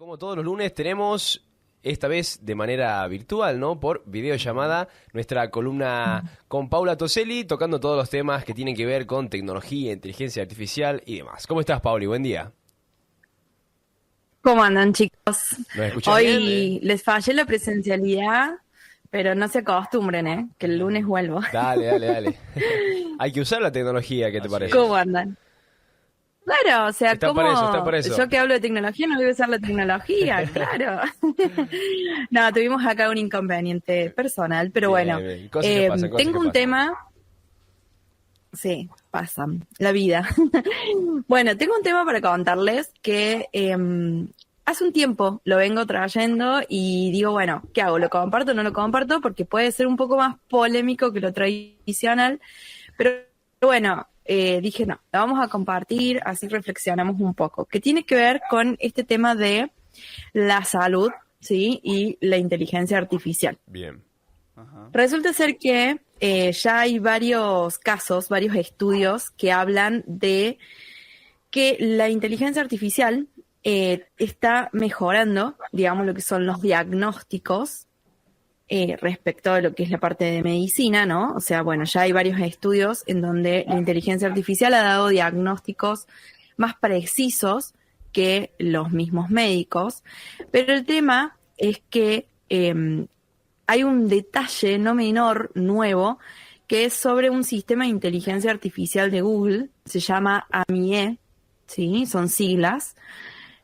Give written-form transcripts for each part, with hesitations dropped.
Como todos los lunes tenemos, esta vez de manera virtual, ¿no? Por videollamada, nuestra columna con Paula Toselli, tocando todos los temas que tienen que ver con tecnología, inteligencia artificial y demás. ¿Cómo estás, Pauli? Buen día. ¿Cómo andan, chicos? ¿Nos escuchás bien? Hoy les fallé la presencialidad, pero no se acostumbren, ¿eh? Que el lunes vuelvo. Dale. Hay que usar la tecnología, ¿qué te parece? ¿Cómo andan? Claro, o sea, Está para eso, está para eso. yo que hablo de tecnología no voy a usar la tecnología, claro. No, tuvimos acá un inconveniente personal, pero Bien, bueno, bien. Cosas que pasan, cosas tengo que un pasan. tema, sí, pasan, la vida. Bueno, tengo un tema para contarles que hace un tiempo lo vengo trayendo y digo, bueno, ¿qué hago? ¿Lo comparto o no lo comparto? Porque puede ser un poco más polémico que lo tradicional, pero bueno, dije, no, lo vamos a compartir, así reflexionamos un poco, que tiene que ver con este tema de la salud, ¿sí? Y la inteligencia artificial. Bien. Resulta ser que ya hay varios casos, varios estudios que hablan de que la inteligencia artificial está mejorando, digamos, lo que son los diagnósticos respecto a lo que es la parte de medicina, ¿no? O sea, bueno, ya hay varios estudios en donde la inteligencia artificial ha dado diagnósticos más precisos que los mismos médicos, pero el tema es que hay un detalle no menor nuevo que es sobre un sistema de inteligencia artificial de Google, se llama AMIE, ¿sí? Son siglas,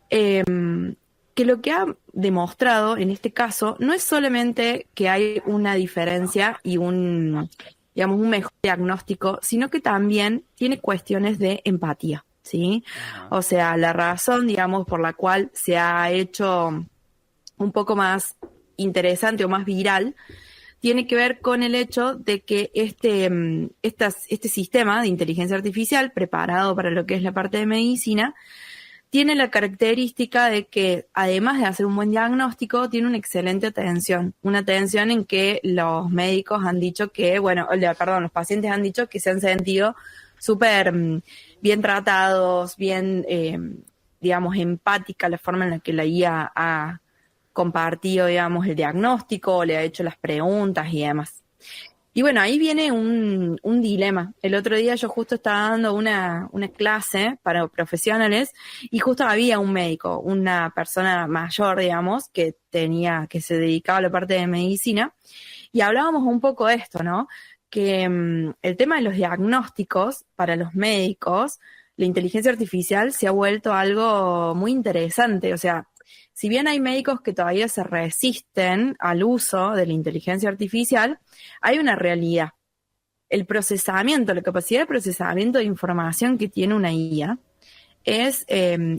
que lo que ha demostrado en este caso no es solamente que hay una diferencia y digamos, un mejor diagnóstico, sino que también tiene cuestiones de empatía, ¿sí? O sea, la razón, digamos, por la cual se ha hecho un poco más interesante o más viral tiene que ver con el hecho de que este sistema de inteligencia artificial preparado para lo que es la parte de medicina tiene la característica de que, además de hacer un buen diagnóstico, tiene una excelente atención. Una atención en que los médicos han dicho que, los pacientes han dicho que se han sentido súper bien tratados, bien, digamos, empática la forma en la que la IA ha compartido, digamos, el diagnóstico, le ha hecho las preguntas y demás. Y bueno, ahí viene un dilema. El otro día yo justo estaba dando una clase para profesionales y justo había un médico, una persona mayor, digamos, que se dedicaba a la parte de medicina y hablábamos un poco de esto, ¿no? Que el tema de los diagnósticos para los médicos, la inteligencia artificial se ha vuelto algo muy interesante. O sea, si bien hay médicos que todavía se resisten al uso de la inteligencia artificial, hay una realidad. El procesamiento, la capacidad de procesamiento de información que tiene una IA es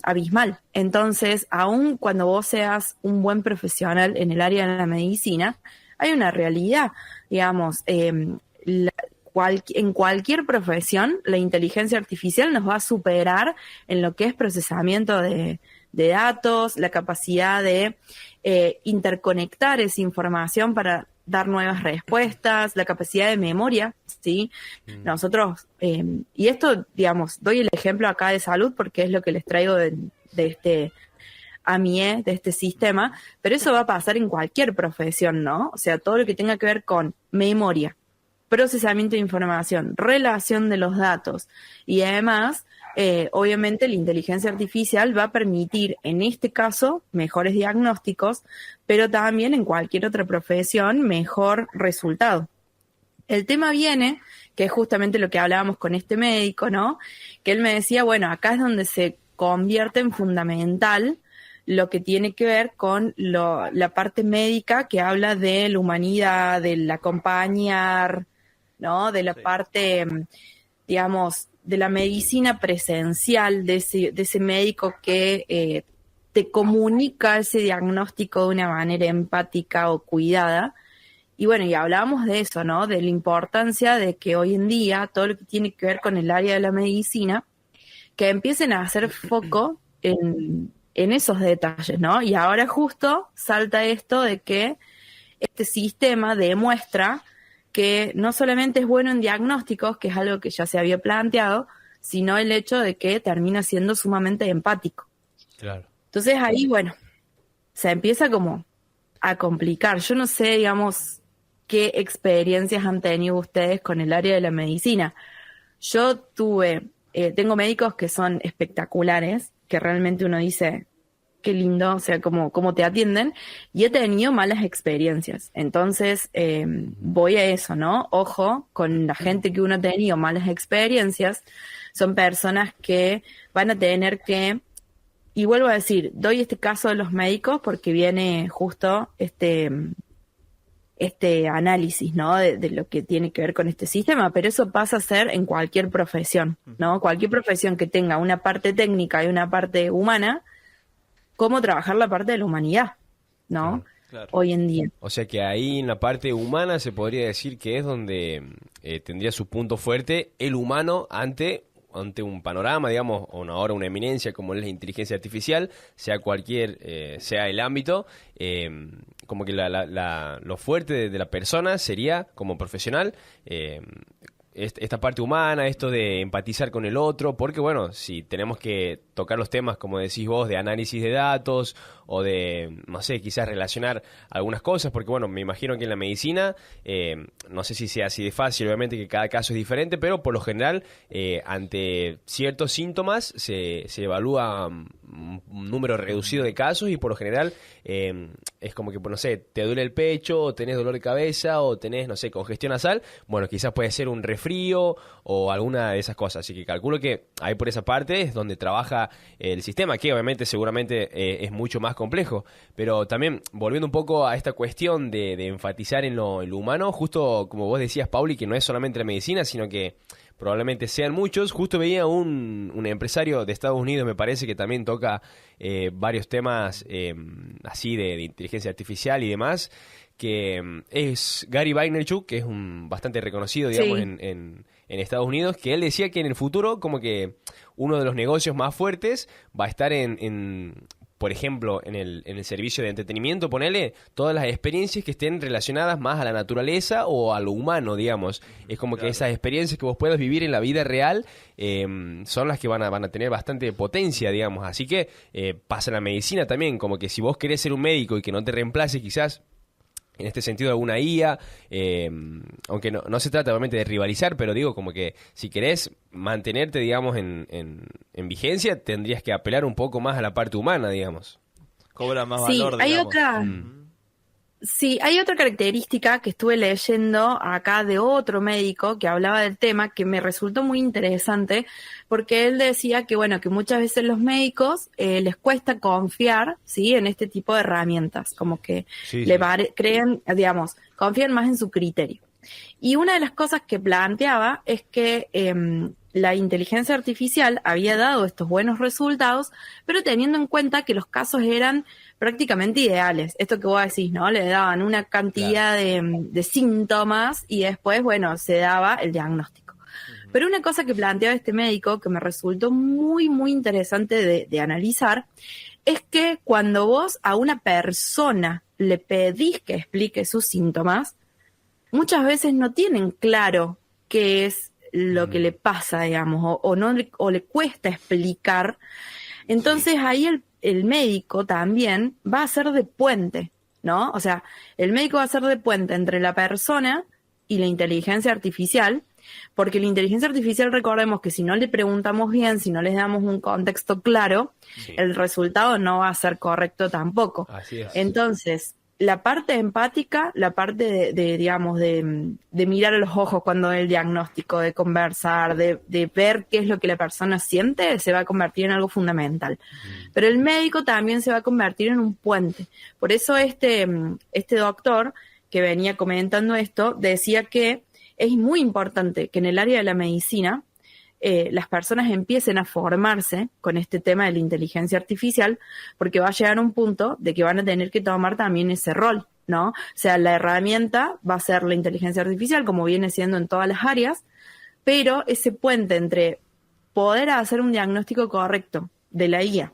abismal. Entonces, aun cuando vos seas un buen profesional en el área de la medicina, hay una realidad. Digamos, en cualquier profesión, la inteligencia artificial nos va a superar en lo que es procesamiento de datos, la capacidad de interconectar esa información para dar nuevas respuestas, la capacidad de memoria, ¿sí? Nosotros, y esto, digamos, doy el ejemplo acá de salud porque es lo que les traigo de este AMIE, de este sistema, pero eso va a pasar en cualquier profesión, ¿no? O sea, todo lo que tenga que ver con memoria, procesamiento de información, relación de los datos y además, obviamente la inteligencia artificial va a permitir, en este caso, mejores diagnósticos, pero también en cualquier otra profesión, mejor resultado. El tema viene, que es justamente lo que hablábamos con este médico, ¿no? Que él me decía, bueno, acá es donde se convierte en fundamental lo que tiene que ver con la parte médica que habla de la humanidad, del acompañar, ¿no? De la parte, digamos, de la medicina presencial, de ese médico que te comunica ese diagnóstico de una manera empática o cuidada. Y bueno, y hablábamos de eso, ¿no? De la importancia de que hoy en día todo lo que tiene que ver con el área de la medicina, que empiecen a hacer foco en esos detalles, ¿no? Y ahora justo salta esto de que este sistema demuestra que no solamente es bueno en diagnósticos, que es algo que ya se había planteado, sino el hecho de que termina siendo sumamente empático. Claro. Entonces ahí, bueno, se empieza como a complicar. Yo no sé, digamos, qué experiencias han tenido ustedes con el área de la medicina. Yo tengo médicos que son espectaculares, que realmente uno dice, qué lindo, o sea, cómo te atienden, y he tenido malas experiencias. Entonces, voy a eso, ¿no? Ojo, con la gente que uno ha tenido malas experiencias, son personas que van a tener que, y vuelvo a decir, doy este caso de los médicos porque viene justo este análisis, ¿no? De lo que tiene que ver con este sistema, pero eso pasa a ser en cualquier profesión, ¿no? Cualquier profesión que tenga una parte técnica y una parte humana, cómo trabajar la parte de la humanidad, ¿no? Claro. Hoy en día. O sea que ahí en la parte humana se podría decir que es donde tendría su punto fuerte el humano ante un panorama, digamos, o ahora una eminencia como es la inteligencia artificial, sea sea el ámbito, como que lo fuerte de la persona sería, como profesional, esta parte humana, esto de empatizar con el otro, porque bueno, si tenemos que tocar los temas, como decís vos, de análisis de datos o de, no sé, quizás relacionar algunas cosas, porque bueno, me imagino que en la medicina, no sé si sea así de fácil, obviamente que cada caso es diferente, pero por lo general, ante ciertos síntomas se evalúa un número reducido de casos y por lo general es como que, no sé, te duele el pecho, o tenés dolor de cabeza, o tenés, no sé, congestión nasal, bueno, quizás puede ser un resfrío o alguna de esas cosas, así que calculo que ahí por esa parte es donde trabaja el sistema, que obviamente seguramente es mucho más complejo, pero también volviendo un poco a esta cuestión de enfatizar en lo humano, justo como vos decías, Pauli, que no es solamente la medicina, sino que probablemente sean muchos. Justo veía un empresario de Estados Unidos, me parece, que también toca varios temas así de inteligencia artificial y demás, que es Gary Vaynerchuk, que es un bastante reconocido, digamos, Sí. en Estados Unidos, que él decía que en el futuro como que uno de los negocios más fuertes va a estar por ejemplo, en el servicio de entretenimiento, ponele todas las experiencias que estén relacionadas más a la naturaleza o a lo humano, digamos. Es como que esas experiencias que vos puedas vivir en la vida real son las que van a tener bastante potencia, digamos. Así que pasa en la medicina también, como que si vos querés ser un médico y que no te reemplace quizás en este sentido alguna IA, aunque no se trata obviamente de rivalizar, pero digo como que si querés mantenerte, digamos, en vigencia, tendrías que apelar un poco más a la parte humana, digamos. Cobra más Sí, valor, hay digamos. otra. Sí, hay otra característica que estuve leyendo acá de otro médico que hablaba del tema que me resultó muy interesante porque él decía que bueno, que muchas veces los médicos les cuesta confiar, ¿sí? En este tipo de herramientas, como que Sí, creen, digamos, confían más en su criterio. Y una de las cosas que planteaba es que la inteligencia artificial había dado estos buenos resultados, pero teniendo en cuenta que los casos eran prácticamente ideales. Esto que vos decís, ¿no? Le daban una cantidad de síntomas y después, bueno, se daba el diagnóstico. Pero una cosa que planteaba este médico que me resultó muy, muy interesante de analizar es que cuando vos a una persona le pedís que explique sus síntomas, muchas veces no tienen claro qué es lo que le pasa, digamos, o le cuesta explicar. Entonces ahí el médico también va a ser de puente, ¿no? O sea, el médico va a ser de puente entre la persona y la inteligencia artificial, porque la inteligencia artificial, recordemos que si no le preguntamos bien, si no les damos un contexto claro, el resultado no va a ser correcto tampoco. Así es. Entonces, la parte empática, la parte digamos, de mirar a los ojos cuando el diagnóstico, de conversar, de ver qué es lo que la persona siente, se va a convertir en algo fundamental. Pero el médico también se va a convertir en un puente. Por eso este doctor que venía comentando esto decía que es muy importante que en el área de la medicina las personas empiecen a formarse con este tema de la inteligencia artificial, porque va a llegar un punto de que van a tener que tomar también ese rol, ¿no? O sea, la herramienta va a ser la inteligencia artificial, como viene siendo en todas las áreas, pero ese puente entre poder hacer un diagnóstico correcto de la IA,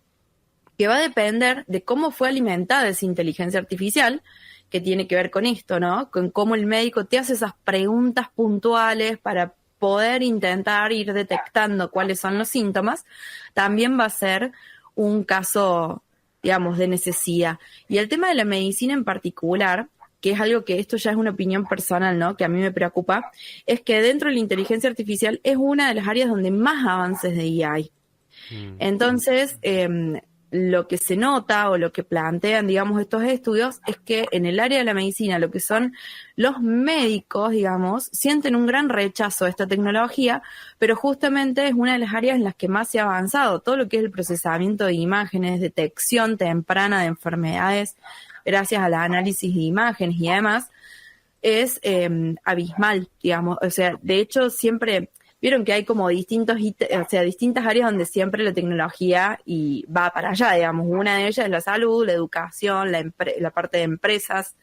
que va a depender de cómo fue alimentada esa inteligencia artificial, que tiene que ver con esto, ¿no? Con cómo el médico te hace esas preguntas puntuales para poder intentar ir detectando cuáles son los síntomas, también va a ser un caso digamos, de necesidad. Y el tema de la medicina en particular, que es algo que esto ya es una opinión personal, ¿no? Que a mí me preocupa, es que dentro de la inteligencia artificial es una de las áreas donde más avances de IA hay. Entonces, lo que se nota o lo que plantean, digamos, estos estudios es que en el área de la medicina, lo que son los médicos, digamos, sienten un gran rechazo a esta tecnología, pero justamente es una de las áreas en las que más se ha avanzado. Todo lo que es el procesamiento de imágenes, detección temprana de enfermedades, gracias al análisis de imágenes y demás, es abismal, digamos. O sea, de hecho, siempre... Vieron que hay como distintas áreas donde siempre la tecnología y va para allá, digamos. Una de ellas es la salud, la educación, la parte de empresas.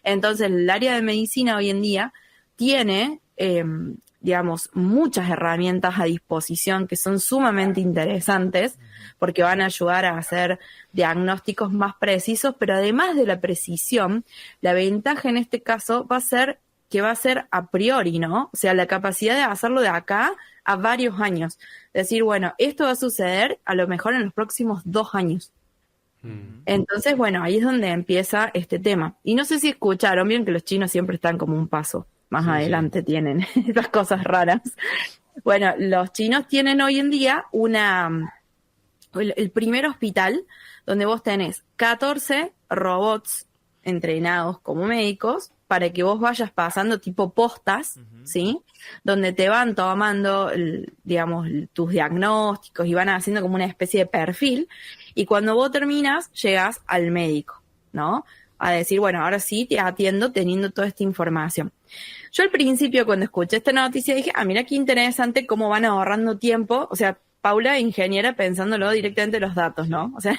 Entonces, el área de medicina hoy en día tiene, digamos, muchas herramientas a disposición que son sumamente interesantes porque van a ayudar a hacer diagnósticos más precisos, pero además de la precisión, la ventaja en este caso va a ser a priori, ¿no? O sea, la capacidad de hacerlo de acá a varios años. Decir, bueno, esto va a suceder a lo mejor en los próximos 2 años. Entonces, bueno, ahí es donde empieza este tema. Y no sé si escucharon bien que los chinos siempre están como un paso más adelante, tienen estas cosas raras. Bueno, los chinos tienen hoy en día el primer hospital donde vos tenés 14 robots entrenados como médicos para que vos vayas pasando tipo postas, ¿sí? Donde te van tomando, digamos, tus diagnósticos y van haciendo como una especie de perfil. Y cuando vos terminas, llegas al médico, ¿no? A decir, bueno, ahora sí te atiendo teniendo toda esta información. Yo al principio, cuando escuché esta noticia, dije, mira qué interesante cómo van ahorrando tiempo. O sea, Paula, ingeniera, pensándolo directamente en los datos, ¿no? O sea,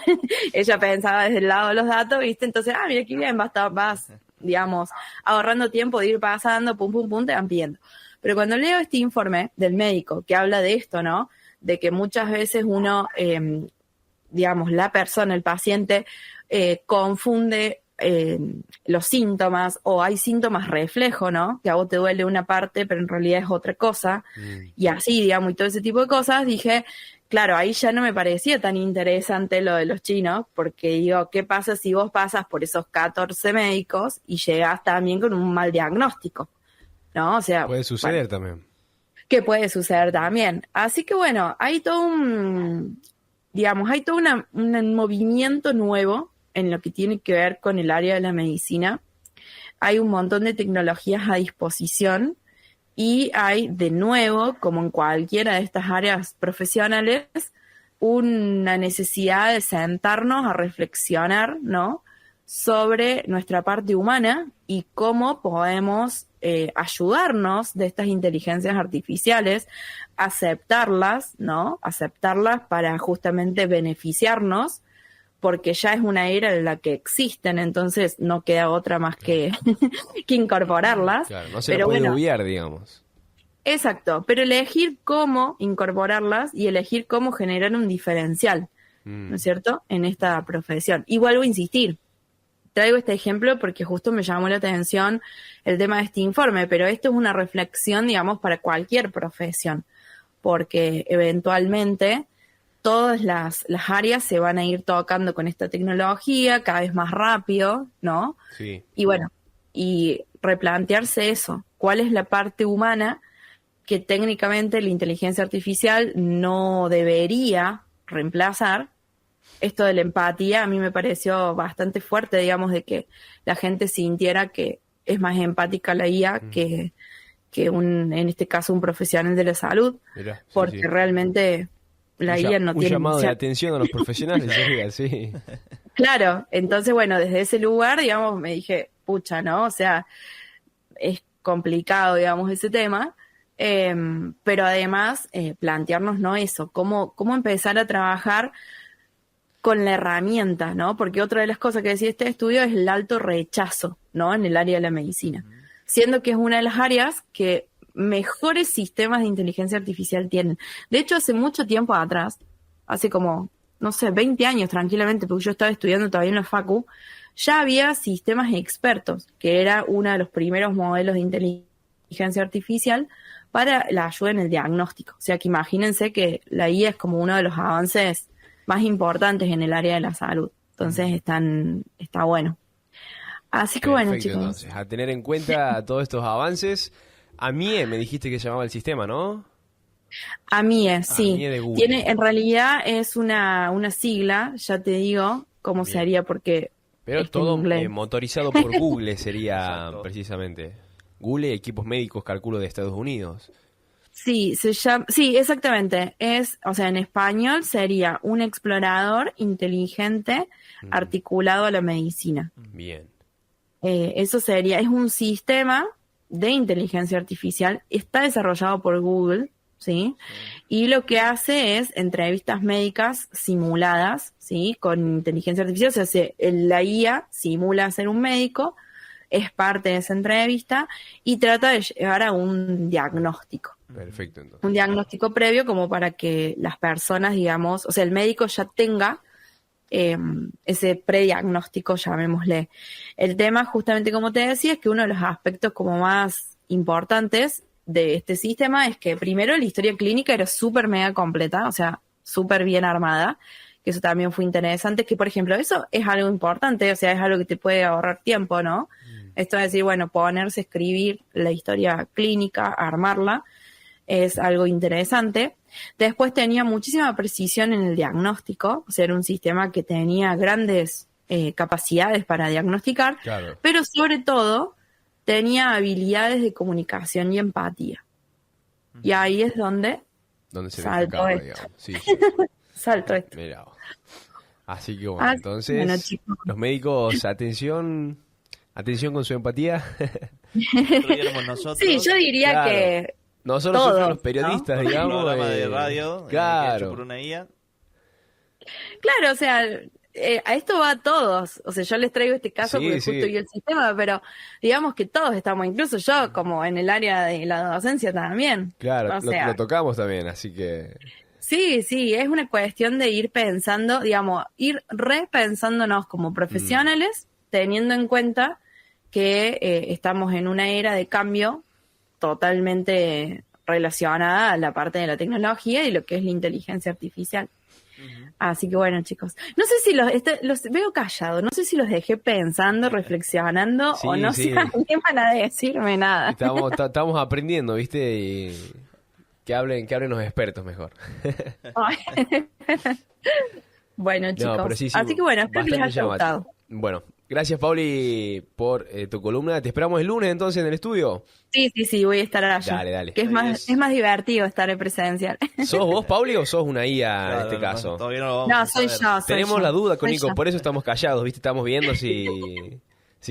ella pensaba desde el lado de los datos, ¿viste? Entonces, mira qué bien, vas, digamos, ahorrando tiempo de ir pasando, pum, pum, pum, te van pidiendo. Pero cuando leo este informe del médico que habla de esto, ¿no? De que muchas veces uno, digamos, la persona, el paciente, confunde los síntomas o hay síntomas reflejo, ¿no? Que a vos te duele una parte, pero en realidad es otra cosa. Y así, digamos, y todo ese tipo de cosas, dije, claro, ahí ya no me parecía tan interesante lo de los chinos, porque digo, ¿qué pasa si vos pasas por esos 14 médicos y llegás también con un mal diagnóstico? ¿No? O sea, puede suceder también. Que puede suceder también. Así que bueno, hay todo un movimiento nuevo en lo que tiene que ver con el área de la medicina. Hay un montón de tecnologías a disposición y hay, de nuevo, como en cualquiera de estas áreas profesionales, una necesidad de sentarnos a reflexionar, ¿no?, sobre nuestra parte humana y cómo podemos ayudarnos de estas inteligencias artificiales, aceptarlas, ¿no?, aceptarlas para justamente beneficiarnos, porque ya es una era en la que existen, entonces no queda otra más que, que incorporarlas. Claro, no se lo puede obviar, digamos. Exacto, pero elegir cómo incorporarlas y elegir cómo generar un diferencial, ¿no es cierto?, en esta profesión. Y vuelvo a insistir, traigo este ejemplo porque justo me llamó la atención el tema de este informe, pero esto es una reflexión, digamos, para cualquier profesión, porque eventualmente todas las áreas se van a ir tocando con esta tecnología cada vez más rápido, ¿no? Sí. Y bueno, y replantearse eso, ¿cuál es la parte humana que técnicamente la inteligencia artificial no debería reemplazar? Esto de la empatía a mí me pareció bastante fuerte, digamos, de que la gente sintiera que es más empática la IA que en este caso, un profesional de la salud, Mirá, porque realmente la IA no tiene... Un llamado de atención a los profesionales, sería, sí. Claro, entonces, bueno, desde ese lugar, digamos, me dije, pucha, ¿no? O sea, es complicado, digamos, ese tema, pero además plantearnos, ¿no?, eso, cómo empezar a trabajar con la herramienta, ¿no? Porque otra de las cosas que decía este estudio es el alto rechazo, ¿no?, en el área de la medicina, siendo que es una de las áreas que mejores sistemas de inteligencia artificial tienen. De hecho, hace mucho tiempo atrás, hace como, no sé, 20 años tranquilamente, porque yo estaba estudiando todavía en la facu, ya había sistemas expertos, que era uno de los primeros modelos de inteligencia artificial para la ayuda en el diagnóstico. O sea, que imagínense que la IA es como uno de los avances más importantes en el área de la salud. Entonces está bueno. Así que bueno, Perfecto, chicos. entonces, a tener en cuenta todos estos avances. AMIE me dijiste que se llamaba el sistema, ¿no? AMIE, sí. AMIE de Google. En realidad es una sigla, ya te digo cómo Bien. sería porque Pero está en todo inglés. motorizado por Google sería Exacto. precisamente. Google, equipos médicos, calculo, de Estados Unidos. Sí, sí, exactamente. O sea, en español sería un explorador inteligente articulado a la medicina. Bien. Es un sistema de inteligencia artificial, está desarrollado por Google, ¿sí? Y lo que hace es entrevistas médicas simuladas, ¿sí? Con inteligencia artificial, o sea, la IA simula ser un médico, es parte de esa entrevista y trata de llegar a un diagnóstico. Perfecto, entonces. Un diagnóstico previo como para que las personas, digamos, o sea, el médico ya tenga ese prediagnóstico, llamémosle. El tema, justamente como te decía, es que uno de los aspectos como más importantes de este sistema es que primero la historia clínica era súper mega completa, o sea, súper bien armada, que eso también fue interesante, que por ejemplo, eso es algo importante, o sea, es algo que te puede ahorrar tiempo, ¿no? Esto es decir, bueno, ponerse a escribir la historia clínica, armarla, es algo interesante. Después tenía muchísima precisión en el diagnóstico, o sea, era un sistema que tenía grandes capacidades para diagnosticar, Claro. pero sobre todo tenía habilidades de comunicación y empatía. Y ahí es donde ¿Dónde se saltó destacaba, esto. digamos? Sí, saltó esto. Mirá. Así que bueno, Ah, entonces, bueno, chicos. los médicos, atención con su empatía. Construyéramos nosotros. Sí, yo diría Claro. que Nosotros Todos, somos los periodistas, un digamos. programa de radio Claro. hecho por una IA. claro, o sea, a esto va a todos. O sea, yo les traigo este caso Sí, porque sí. justo vi el sistema, pero digamos que todos estamos, incluso yo, como en el área de la docencia también. Claro, O sea, lo tocamos también, así que... sí, es una cuestión de ir pensando, digamos, ir repensándonos como profesionales, teniendo en cuenta que estamos en una era de cambio totalmente relacionada a la parte de la tecnología y lo que es la inteligencia artificial. Así que bueno, chicos, no sé si los veo callados, no sé si los dejé pensando, reflexionando Sí, o no sí. se animan a decirme nada. Estamos aprendiendo, ¿viste? Y que hablen los expertos mejor. Ay. Bueno, chicos, No, pero sí, así que bueno, espero que les bastante haya gustado. llamativo. Bueno, gracias, Pauli, por tu columna. Te esperamos el lunes entonces en el estudio. Sí, voy a estar allá. Dale. Que es más divertido estar en presencial. ¿Sos vos, Pauli, o sos una IA en Claro, este no, caso? todavía no lo vamos No, a soy saber. yo. Tenemos la duda con Soy Nico, yo. por eso estamos callados, ¿viste? Estamos viendo si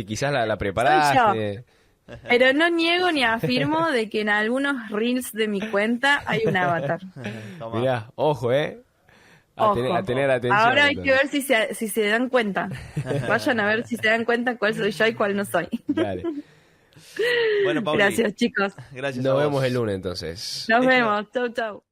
quizás la preparaste. Pero no niego ni afirmo de que en algunos reels de mi cuenta hay un avatar. Toma. Mirá, ojo, Ojo. A tener atención. Ahora hay que entonces. ver si se dan cuenta. Vayan a ver si se dan cuenta cuál soy yo y cuál no soy. Dale. Bueno, Pauli, Gracias, chicos. gracias a Nos vos. vemos el lunes entonces. Nos vemos. Chau, chau.